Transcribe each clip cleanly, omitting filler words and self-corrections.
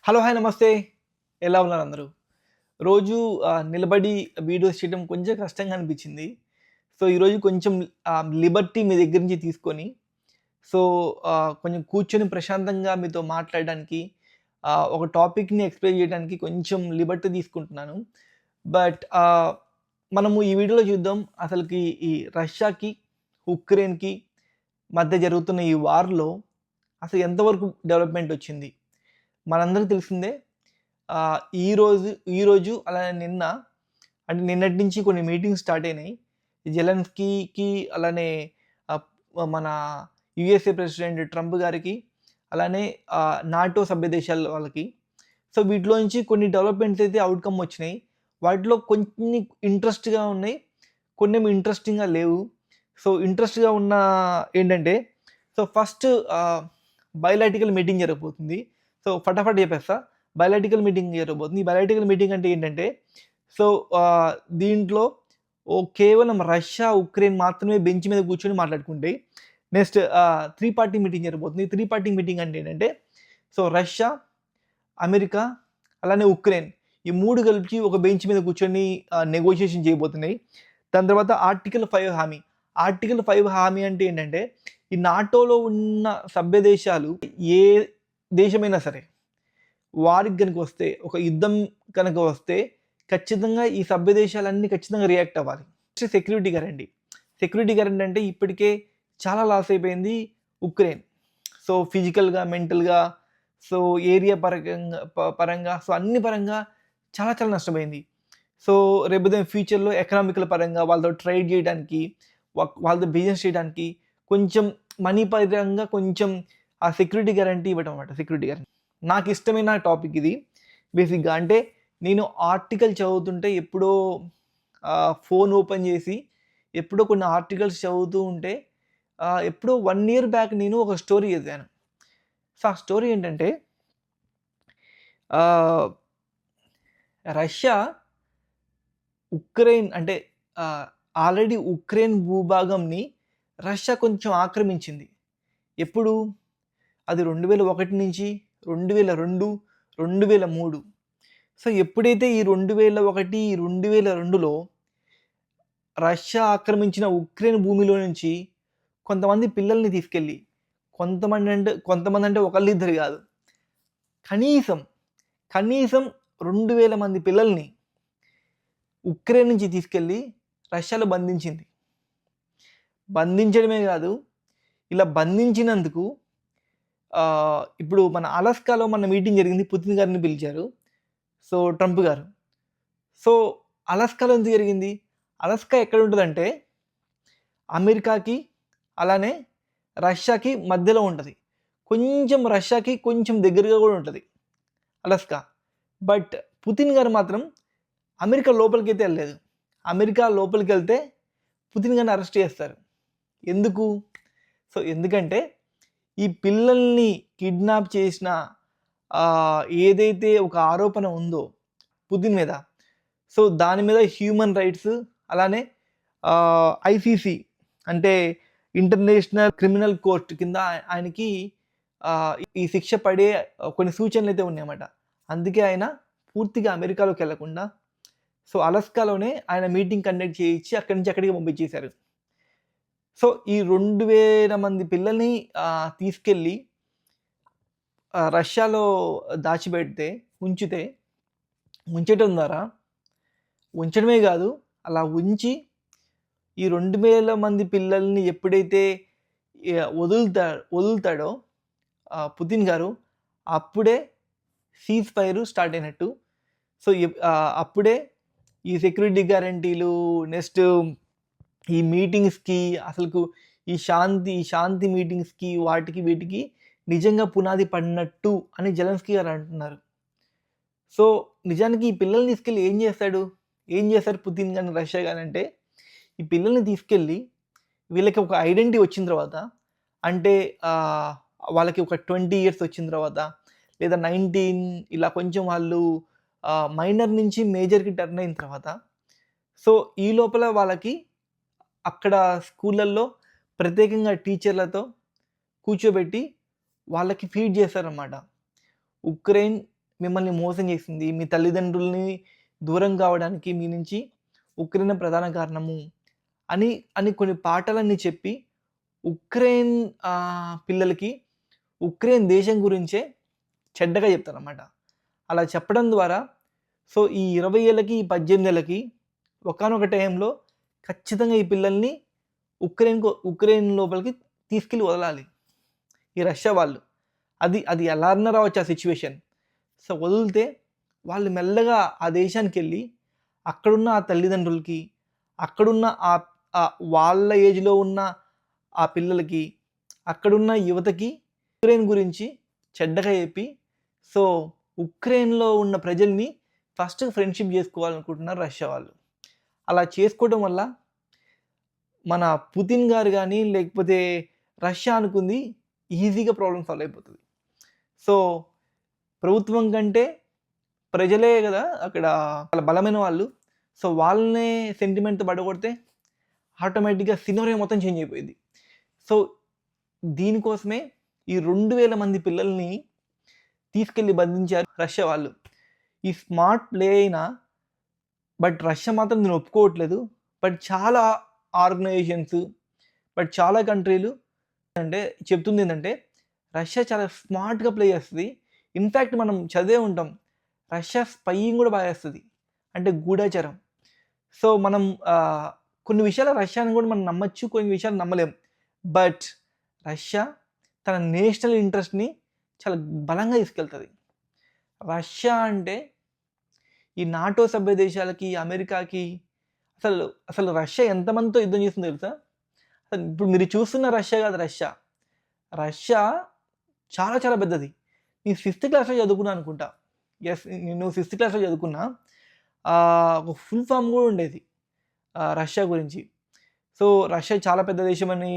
Hello! Hi! నమస్తే. ఎలా ఉన్నారు అందరూ? రోజు నిలబడి వీడియోస్ చేయడం కొంచెం కష్టంగా అనిపించింది. సో, ఈరోజు కొంచెం లిబర్టీ మీ దగ్గర నుంచి తీసుకొని, సో, కొంచెం కూర్చొని ప్రశాంతంగా మీతో మాట్లాడడానికి, ఒక టాపిక్‌ని ఎక్స్‌ప్లెయిన్ చేయడానికి కొంచెం లిబర్టీ తీసుకుంటున్నాను. బట్ మనము ఈ వీడియోలో చూద్దాం అసలకి ఈ రష్యాకి, ఉక్రెయిన్‌కి మధ్య జరుగుతున్న ఈ వార్‌లో అసలు ఎంతవరకు డెవలప్‌మెంట్ వచ్చింది? మనందరికి తెలిసిందే. ఈరోజు ఈరోజు అలానే నిన్న అంటే నిన్నటి నుంచి కొన్ని మీటింగ్స్ స్టార్ట్ అయినాయి. జెలెన్స్కీకి అలానే ఆహ్, మన యూఎస్ఏ ప్రెసిడెంట్ ట్రంప్ గారికి, అలానే నాటో సభ్య దేశాల వాళ్ళకి. సో, వీటిలో నుంచి కొన్ని డెవలప్‌మెంట్స్ అయితే ఔట్‌కమ్ వచ్చినాయి. వాటిలో కొన్ని ఇంట్రెస్ట్‌గా ఉన్నాయి. కొన్నేమో ఇంట్రెస్టింగ్‌గా లేవు. సో, ఇంట్రెస్ట్‌గా ఉన్న ఏంటంటే, సో, ఫస్ట్ బయలాటికల్ మీటింగ్ జరగబోతుంది. సో, ఫటాఫట్ చెప్పేస్తా. బయలాటికల్ మీటింగ్ జరగబోతుంది. ఈ బయలాటికల్ మీటింగ్ అంటే ఏంటంటే, సో, దీంట్లో కేవలం రష్యా, ఉక్రెయిన్ మాత్రమే బెంచ్ మీద కూర్చొని మాట్లాడుకుంటాయి. నెక్స్ట్ 3 పార్టీ మీటింగ్ జరగబోతుంది. 3 పార్టీ మీటింగ్ అంటే ఏంటంటే, సో, రష్యా, అమెరికా, అలానే ఉక్రెయిన్ ఈ 3 కలిపి ఒక బెంచ్ మీద కూర్చొని నెగోషియేషన్ చేయబోతున్నాయి. దాని తర్వాత ఆర్టికల్ 5 హామీ. ఆర్టికల్ 5 హామీ అంటే ఏంటంటే, ఈ నాటోలో ఉన్న సభ్య దేశాలు ఏ దేశమైనా సరే, వారికి గనుక వస్తే, ఒక యుద్ధం కనుక వస్తే, ఖచ్చితంగా ఈ సభ్య దేశాలన్నీ ఖచ్చితంగా రియాక్ట్ అవ్వాలి. Next security guarantee. Security guarantee అంటే ఇప్పటికే చాలా లాస్ అయిపోయింది ఉక్రెయిన్. సో, ఫిజికల్‌గా, మెంటల్‌గా, సో, ఏరియా పరంగా, సో, అన్ని పరంగా చాలా చాలా నష్టపోయింది. సో, రేపుదయం ఫ్యూచర్‌లో ఎకనామికల్ పరంగా వాళ్ళతో ట్రేడ్ జేయడానికి, వాళ్ళతో బిజినెస్ చేయడానికి కొంచెం మనీ పరంగా కొంచెం ఆ సెక్యూరిటీ గ్యారంటీ ఇవ్వటం అన్నమాట. Security guarantee. నాకిష్టమైన టాపిక్ ఇది. బేసిక్‌గా అంటే నేను ఆర్టికల్ చదువుతుంటే ఎప్పుడో ఫోన్ ఓపెన్ చేసి ఎప్పుడో కొన్ని ఆర్టికల్స్ చదువుతూ ఉంటే ఎప్పుడో 1 ఇయర్ బ్యాక్ నేను ఒక స్టోరీ చదివాను. సో, ఆ స్టోరీ ఏంటంటే ఆహ్, రష్యా ఉక్రెయిన్ అంటే ఆహ్, ఆల్రెడీ ఉక్రెయిన్ భూభాగంని రష్యా కొంచెం ఆక్రమించింది. ఎప్పుడు? అది 2001 నుంచి 2002, 2003. సో, ఎప్పుడైతే ఈ 2001, 2002లో రష్యా ఆక్రమించిన ఉక్రెయిన్ భూమిలో నుంచి కొంతమంది పిల్లల్ని తీసుకెళ్ళి, కొంతమందంటే ఒకళ్ళిద్దరు గాదు. కనీసం, కనీసం 2000 మంది పిల్లల్ని ఉక్రెయిన్ నుంచి తీసుకెళ్ళి రష్యాలో బంధించింది. బంధించడమే గాదు, ఇలా బంధించినందుకు ఇప్పుడు మన అలాస్కాలో మొన్న మీటింగ్ జరిగింది. పుతిన్ గారిని పిలిచారు. సో, ట్రంప్ గారు. సో, అలాస్కాలో ఎందుకు జరిగింది? అలాస్కా ఎక్కడుంటదంటే, అమెరికాకి, అలానే రష్యాకి మధ్యలో ఉంటది. కొంచెం రష్యాకి కొంచెం దగ్గరగా గూడా ఉంటది అలాస్కా. బట్ పుతిన్ గారు మాత్రం అమెరికా లోపలికైతే ఎళ్ళలేదు. అమెరికా లోపలికెళ్తే పుతిన్ గారిని అరెస్ట్ చేస్తారు. ఎందుకు? సో, ఎందుకంటే ఈ పిల్లల్ని కిడ్నాప్ చేసిన ఏదైతే ఒక ఆరోపణ ఉందో పుతిన్ మీద, సో, దాని మీద హ్యూమన్ రైట్స్ అలానే ఐసీసీ అంటే ఇంటర్నేషనల్ క్రిమినల్ కోర్ట్ కింద ఆయనకి ఈ శిక్ష పడే కొన్ని సూచనలైతే ఉన్నాయన్నమాట. అందుకే ఆయన పూర్తిగా అమెరికాలోకెళ్ళకుండా, సో, అలాస్కాలోనే ఆయన మీటింగ్ కండక్ట్ చేయించి అక్కడి నుంచి అక్కడికి పంపించేశారు. సో, ఈ 2000 మంది పిల్లల్ని తీసుకెళ్ళి రష్యాలో దాచిపెడితే, ఉంచితే, ఉంచటం ద్వారా ఉంచడమే గాదు, అలా ఉంచి ఈ 2000 మంది పిల్లల్ని ఎప్పుడైతే వదులుతాడో పుతిన్ గారు, అప్పుడే సీజ్ ఫైర్ స్టార్ట్ అయినట్టు. సో, అప్పుడే ఈ సెక్యూరిటీ గ్యారంటీలు, నెక్స్ట్ ఈ మీటింగ్స్‌కి అసలుకు ఈ శాంతి మీటింగ్స్‌కి వాటికి వీటికి నిజంగా పునాది పడినట్టు అని జెలెన్స్కీ గారు అంటున్నారు. సో, నిజానికి ఈ పిల్లల్ని తీసుకెళ్ళి ఏం చేస్తాడు? ఏం చేస్తారు పుతిన్ గాని, రష్యా గాని అంటే, ఈ పిల్లల్ని తీసుకెళ్ళి వీళ్ళకి ఒక ఐడెంటిటీ వచ్చిన తర్వాత అంటే ఆహ్, వాళ్ళకి ఒక 20 ఇయర్స్ వచ్చిన తర్వాత లేదా 19 ఇలా కొంచెం వాళ్ళు మైనర్ నుంచి మేజర్‌కి టర్న్ అయిన తర్వాత, సో, ఈ లోపల వాళ్ళకి అక్కడ స్కూళ్ళల్లో ప్రత్యేకంగా టీచర్లతో కూర్చోబెట్టి వాళ్ళకి ఫీడ్ చేస్తారనమాట. ఉక్రెయిన్ మిమ్మల్ని మోసం చేసింది. మీ తల్లిదండ్రుల్ని దూరం కావడానికి మీ నుంచి ఉక్రెయిన్ ప్రధాన కారణము అని అని కొన్ని పాఠాలన్నీ చెప్పి ఉక్రెయిన్ పిల్లలకి ఉక్రెయిన్ దేశం గురించే చెడ్డగా చెప్తారనమాట. అలా చెప్పడం ద్వారా సో ఈ 20 ఏళ్ళకి, ఈ 18 ఏళ్ళకి ఒకానొక టైంలో ఖచ్చితంగా ఈ పిల్లల్ని ఉక్రెయిన్ లోపలికి తీసుకెళ్ళి వదలాలి ఈ రష్యా వాళ్ళు. అది ఎలా అన్నా రావచ్చు ఆ సిచ్యువేషన్. సో వదిలితే వాళ్ళు మెల్లగా ఆ దేశానికెళ్ళి అక్కడున్న ఆ తల్లిదండ్రులకి, అక్కడున్న వాళ్ళ ఏజ్‌లో ఉన్న ఆ పిల్లలకి, అక్కడున్న యువతకి ఉక్రెయిన్ గురించి చెడ్డగా చెప్పి, సో ఉక్రెయిన్‌లో ఉన్న ప్రజల్ని ఫస్ట్ ఫ్రెండ్‌షిప్ చేసుకోవాలనుకుంటున్నారు రష్యా వాళ్ళు. అలా చేసుకోవడం వల్ల మన పుతిన్ గారు గానీ, లేకపోతే రష్యా అనుకుంది ఈజీగా ప్రాబ్లమ్ సాల్వ్ అయిపోతది. సో ప్రభుత్వం కంటే ప్రజలే గదా అక్కడ చాలా బలమైన వాళ్ళు. సో వాళ్ళనే సెంటిమెంట్‌తో పడగొడితే ఆటోమేటిక్‌గా సినారియో మొత్తం చేంజ్ అయిపోయిద్ది. సో దీనికోసమే ఈ 2000 మంది పిల్లల్ని తీసుకెళ్ళి బంధించారు రష్యా వాళ్ళు. ఈ స్మార్ట్ ప్లే అయినా బట్ రష్యా మాత్రం దీన్ని ఒప్పుకోవట్లేదు. బట్ చాలా ఆర్గనైజేషన్స్, బట్ చాలా కంట్రీలు అంటే చెప్తుందేంటంటే రష్యా చాలా స్మార్ట్‌గా ప్లే చేస్తది. ఇన్‌ఫాక్ట్ మనం చదివే ఉంటాం. రష్యా స్పైయింగ్ గూడా బా చేస్తది. అంటే గూఢచారం. సో మనం కొన్ని విషయాలు రష్యాని గూడా మనం నమ్మొచ్చు. కొన్ని విషయాలు నమ్మలేం. బట్ రష్యా తన నేషనల్ ఇంట్రెస్ట్‌ని చాలా బలంగా తీసుకెళ్తది. రష్యా అంటే ఈ నాటో సభ్య దేశాలకి, అమెరికాకి అసలు రష్యా ఎంతమందితో యుద్ధం చేస్తుందో తెలుసా? అసలు ఇప్పుడు మీరు చూస్తున్న రష్యా కాదు రష్యా. రష్యా చాలా చాలా పెద్దది. నేను 5థ్ క్లాస్‌లో చదువుకున్నా అనుకుంటా. యెస్, నేను 5థ్ క్లాస్‌లో చదువుకున్నా. ఒక ఫుల్ ఫార్మ్ గూడా ఉండేది రష్యా గురించి. సో రష్యా చాలా పెద్ద దేశమని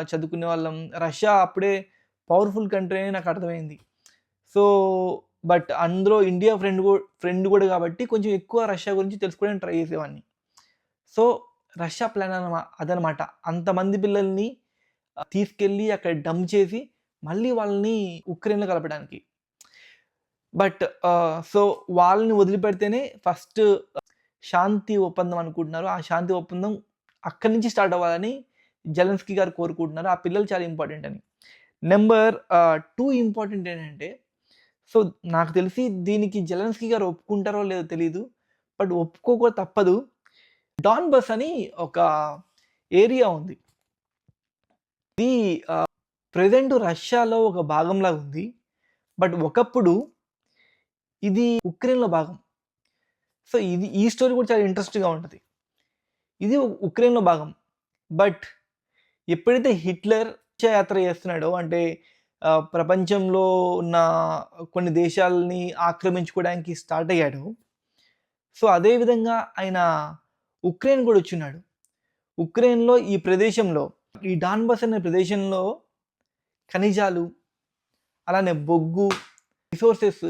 చదువుకునేవాళ్ళం. రష్యా అప్పుడే పవర్‌ఫుల్ కంట్రీ అని నాకు అర్థమైంది. సో బట్ అందులో ఇండియా ఫ్రెండ్ గూడా కాబట్టి కొంచెం ఎక్కువ రష్యా గురించి తెలుసుకోవడానికి ట్రై చేసేవాడిని. సో రష్యా ప్లాన్ అదనమాట. అంతమంది పిల్లల్ని తీసుకెళ్ళి అక్కడ డంప్ చేసి మళ్ళీ వాళ్ళని ఉక్రెయిన్‌లో కలపడానికి. బట్ సో వాళ్ళని వదిలిపెడితేనే ఫస్ట్ శాంతి ఒప్పందం అనుకుంటున్నారు. ఆ శాంతి ఒప్పందం అక్కడి నుంచి స్టార్ట్ అవ్వాలని జెలెన్స్కీ గారు కోరుకుంటున్నారు. ఆ పిల్లలు చాలా ఇంపార్టెంట్ అని. నెంబర్ 2 ఇంపార్టెంట్ ఏంటంటే సో నాకు తెలిసి దీనికి జెలెన్స్కీ గారు ఒప్పుకుంటారో లేదో తెలీదు. బట్ ఒప్పుకోక తప్పదు. డాన్‌బస్ అని ఒక ఏరియా ఉంది. ఇది ప్రెజెంట్ రష్యాలో ఒక భాగంలాగా ఉంది. బట్ ఒకప్పుడు ఇది ఉక్రెయిన్‌లో భాగం. సో ఈ స్టోరీ కూడా చాలా ఇంట్రెస్టింగ్‌గా ఉంటది. ఇది ఉక్రెయిన్‌లో భాగం. బట్ ఎప్పుడైతే హిట్లర్ యాత్ర చేస్తున్నాడో అంటే ప్రపంచంలో ఉన్న కొన్ని దేశాలని ఆక్రమించుకోవడానికి స్టార్ట్ అయ్యాడో, సో అదే విధంగా ఆయన ఉక్రెయిన్ కూడా వచ్చున్నాడు. ఉక్రెయిన్‌లో ఈ ప్రదేశంలో ఈ డాన్‌బస్ అనే ప్రదేశంలో ఖనిజాలు, అలానే బొగ్గు, రిసోర్సెస్,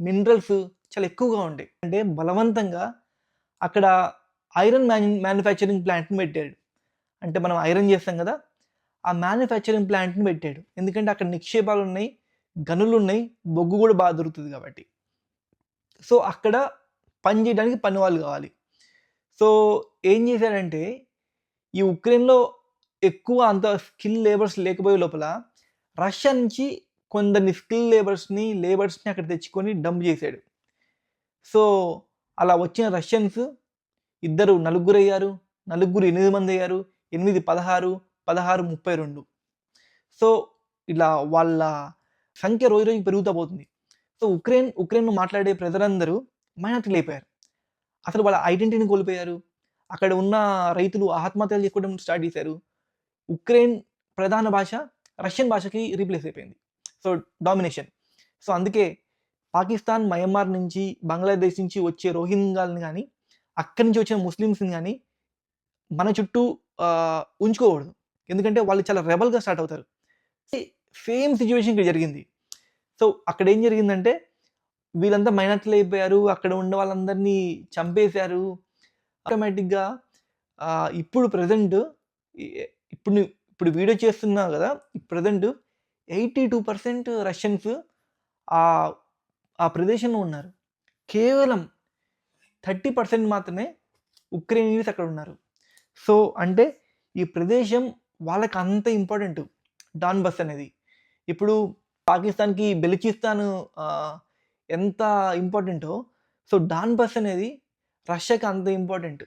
మినరల్స్ చాలా ఎక్కువగా ఉంటాయి. అంటే బలవంతంగా అక్కడ ఐరన్ మ్యానుఫ్యాక్చరింగ్ ప్లాంట్‌ని పెట్టాడు. అంటే మనం ఐరన్ చేస్తాం కదా! ఆ మ్యానుఫ్యాక్చరింగ్ ప్లాంట్‌ని పెట్టాడు. ఎందుకంటే అక్కడ నిక్షేపాలున్నాయి, గనులున్నాయి, బొగ్గు కూడా బాగా దొరుకుతది కాబట్టి. సో అక్కడ పని చేయడానికి పనివాళ్ళు కావాలి. సో ఏం చేశాడంటే ఈ ఉక్రెయిన్‌లో ఎక్కువ అంత స్కిల్ లేబర్స్ లేకపోయే లోపల రష్యా నుంచి కొందరిని స్కిల్ లేబర్స్‌ని అక్కడ తెచ్చుకొని డంప్ చేశాడు. సో అలా వచ్చిన రష్యన్స్ నలుగురయ్యారు. నలుగురు 8 మందయ్యారు. 8, 16, 16, 32. సో ఇలా వాళ్ళ సంఖ్య రోజు రోజుకి పెరుగుతా పోతుంది. సో ఉక్రెయిన్‌లో మాట్లాడే ప్రజలందరూ మైనారిటీలయిపోయారు. అసలు వాళ్ళ ఐడెంటిటీని కోల్పోయారు. అక్కడ ఉన్న రైతులు ఆత్మహత్యలు చేసుకోవడం స్టార్ట్ చేశారు. ఉక్రెయిన్ ప్రధాన భాష రష్యన్ భాషకి రీప్లేస్ అయిపోయింది. So domination. సో అందుకే పాకిస్తాన్, మయన్మార్ నుంచి, బంగ్లాదేశ్ నుంచి వచ్చే రోహింగ్యాలని గానీ, అక్కడి నుంచి వచ్చిన ముస్లిమ్స్‌ని గానీ మన చుట్టూ ఉంచుకోకూడదు. ఎందుకంటే వాళ్ళు చాలా రెబెల్‌గా స్టార్ట్ అవుతారు. సేమ్ సిట్యుయేషన్ ఇక్కడ జరిగింది. సో అక్కడ ఏం జరిగిందంటే వీళ్ళంతా మైనారిటీలు అయిపోయారు. అక్కడ ఉన్న వాళ్ళందరినీ చంపేశారు. ఆటోమేటిక్‌గా ఇప్పుడు ప్రెజెంట్ ఇప్పుడు వీడియో చేస్తున్నా కదా! ప్రెజెంట్ 82% రష్యన్స్ ఆ ప్రదేశంలో ఉన్నారు. కేవలం 30% మాత్రమే ఉక్రెయినియన్స్ అక్కడ ఉన్నారు. సో, అంటే ఈ ప్రదేశం వాళ్ళకి అంత ఇంపార్టెంటు డాన్‌బస్ అనేది. ఇప్పుడు పాకిస్తాన్‌కి బెలూచిస్తాన్ ఎంత ఇంపార్టెంటో, సో, డాన్‌బస్ అనేది రష్యాకి అంత ఇంపార్టెంట్.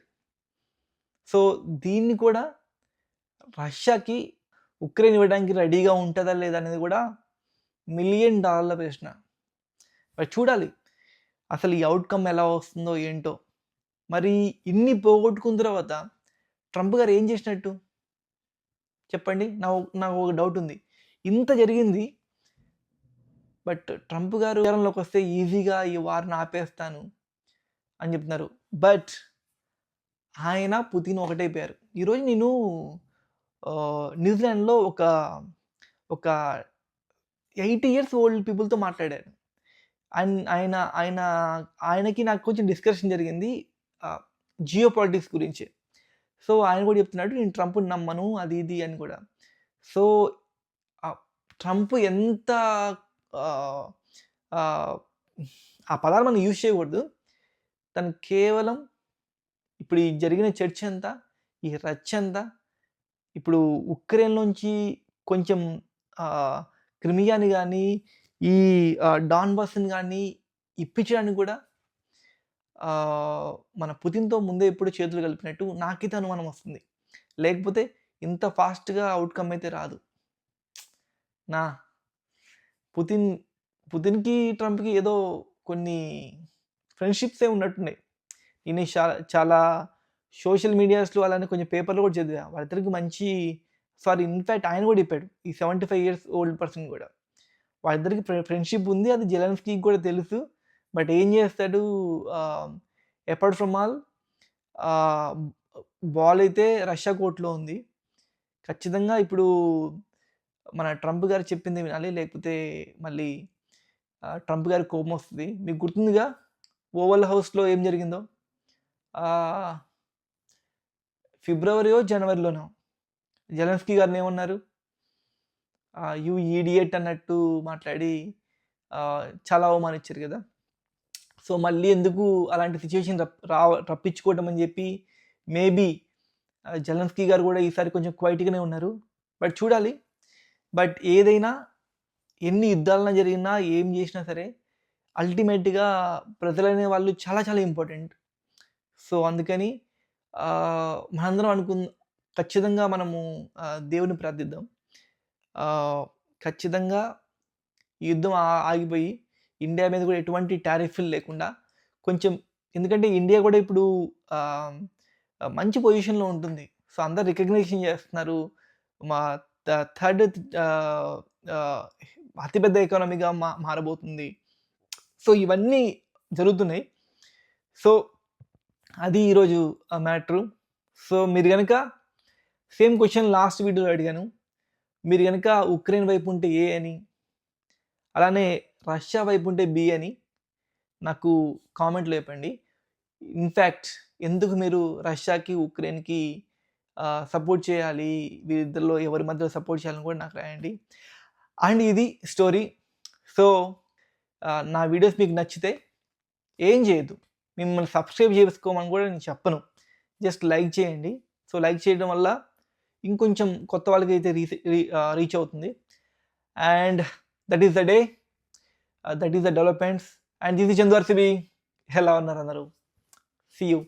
సో, దీన్ని కూడా రష్యాకి ఉక్రెయిన్ ఇవ్వడానికి రెడీగా ఉంటదా లేదా అనేది కూడా $1,000,000 ప్రశ్న. మరి చూడాలి. అసలు ఈ ఔట్‌కమ్ ఎలా వస్తుందో ఏంటో. మరి ఇన్ని పోగొట్టుకున్న తర్వాత ట్రంప్ గారు ఏం చేసినట్టు? చెప్పండి. నాకు ఒక డౌట్ ఉంది. ఇంత జరిగింది. బట్ ట్రంప్ గారు అధికారంలోకి వస్తే ఈజీగా ఈ వార్‌ని ఆపేస్తాను అని చెప్తున్నారు. బట్ ఆయన, పుతిన్ ఒకటైపోయారు. ఈరోజు నేను న్యూజిలాండ్‌లో ఒక 80 ఇయర్స్ ఓల్డ్ పీపుల్‌తో మాట్లాడాను. ఆయన ఆయన ఆయనకి నాకు కొంచెం డిస్కషన్ జరిగింది. జియో పాలిటిక్స్ గురించి. సో, ఆయన కూడా చెప్తున్నాడు నేను ట్రంప్‌ని నమ్మను అది ఇది అని కూడా. సో, ట్రంప్ ఎంత ఆహ్, ఆహ్, ఆ పదాలు మనం యూజ్ చేయకూడదు. తను కేవలం ఇప్పుడు ఈ జరిగిన చర్చ అంతా, ఈ రచ్చంతా ఇప్పుడు ఉక్రెయిన్‌లోంచి కొంచెం క్రిమియాని గానీ, ఈ డాన్‌బస్‌ని గానీ ఇప్పించడానికి కూడా మన పుతిన్‌తో ముందే ఎప్పుడో చేతులు కలిపినట్టు నాకైతే అనుమానం వస్తుంది. లేకపోతే ఇంత ఫాస్ట్‌గా ఔట్‌కమ్ అయితే రాదు. నా పుతిన్‌కి, ట్రంప్‌కి ఏదో కొన్ని ఫ్రెండ్‌షిప్సే ఉన్నట్టున్నాయి. నేను చాలా సోషల్ మీడియాస్‌లో అలానే కొంచెం పేపర్‌లో కూడా చదివా. వాళ్ళిద్దరికి మంచి ఇన్‌ఫాక్ట్ ఆయన కూడా చెప్పాడు. ఈ 75 ఇయర్స్ ఓల్డ్ పర్సన్ కూడా. వాళ్ళిద్దరికి ఫ్రెండ్‌షిప్ ఉంది. అది జెలెన్స్కీకి కూడా తెలుసు. బట్ ఏం చేస్తాడు అపార్ట్ ఫ్రమ్ ఆల్ ఆహ్, బాల్ అయితే రష్యా కోర్ట్‌లో ఉంది. ఖచ్చితంగా ఇప్పుడు మన ట్రంప్ గారు చెప్పింది వినాలి. లేకపోతే మళ్ళీ ట్రంప్ గారికి కోపమొస్తది. మీకు గుర్తుందిగా ఓవల్ హౌస్‌లో ఏం జరిగిందో? ఫిబ్రవరియో, జనవరిలోనో జెలెన్స్కీ గారిని ఏమన్నారు? యూ ఈడియట్ అన్నట్టు మాట్లాడి చాలా అవమానిచ్చారు కదా! సో, మళ్ళీ ఎందుకు అలాంటి సిట్యుయేషన్ రప్పించుకోవడం అని చెప్పి మేబీ జెలెన్స్కీ గారు కూడా ఈసారి కొంచెం క్వైట్‌గానే ఉన్నారు. బట్ చూడాలి. బట్ ఏదైనా ఎన్ని యుద్ధాలన్నా జరిగినా, ఏం చేసినా సరే అల్టిమేట్‌గా ప్రజలనే వాళ్ళు చాలా చాలా ఇంపార్టెంట్. సో, అందుకని మనందరం ఖచ్చితంగా మనము దేవుడిని ప్రార్థిద్దాం. ఖచ్చితంగా ఈ యుద్ధం ఆగిపోయి ఇండియా మీద కూడా ఎటువంటి టారిఫ్‌లు లేకుండా కొంచెం ఎందుకంటే ఇండియా కూడా ఇప్పుడు మంచి పొజిషన్‌లో ఉంటుంది. సో, అందరూ రికగ్నిషన్ చేస్తున్నారు. మా థర్డ్ అతిపెద్ద ఎకానమీగా మారబోతుంది. సో, ఇవన్నీ జరుగుతున్నాయి. సో, అది ఈరోజు మ్యాటరు. సో, మీరు గనక సేమ్ క్వెషన్ లాస్ట్ వీడియోలో అడిగాను. మీరు గనక ఉక్రెయిన్ వైపు ఉంటే ఏ అని, అలానే రష్యా వైపు ఉంటే బి అని నాకు కామెంట్‌లో చెప్పండి. ఇన్‌ఫాక్ట్ ఎందుకు మీరు రష్యాకి, ఉక్రెయిన్‌కి సపోర్ట్ చేయాలి, వీరిద్దరిలో ఎవరి మధ్యలో సపోర్ట్ చేయాలని కూడా నాకు రాయండి. అండ్ ఇది స్టోరీ. సో, నా వీడియోస్ మీకు నచ్చితే ఏం చేయొద్దు. మిమ్మల్ని సబ్స్క్రైబ్ చేసుకోమని కూడా నేను చెప్పను. జస్ట్ లైక్ చేయండి. సో, లైక్ చేయడం వల్ల ఇంకొంచెం కొత్త వాళ్ళకైతే రీచ్ అవుతుంది. And that is the day. That is the developments. And this is Chandu RCB. ఎలా ఉన్నారు అందరూ? See you.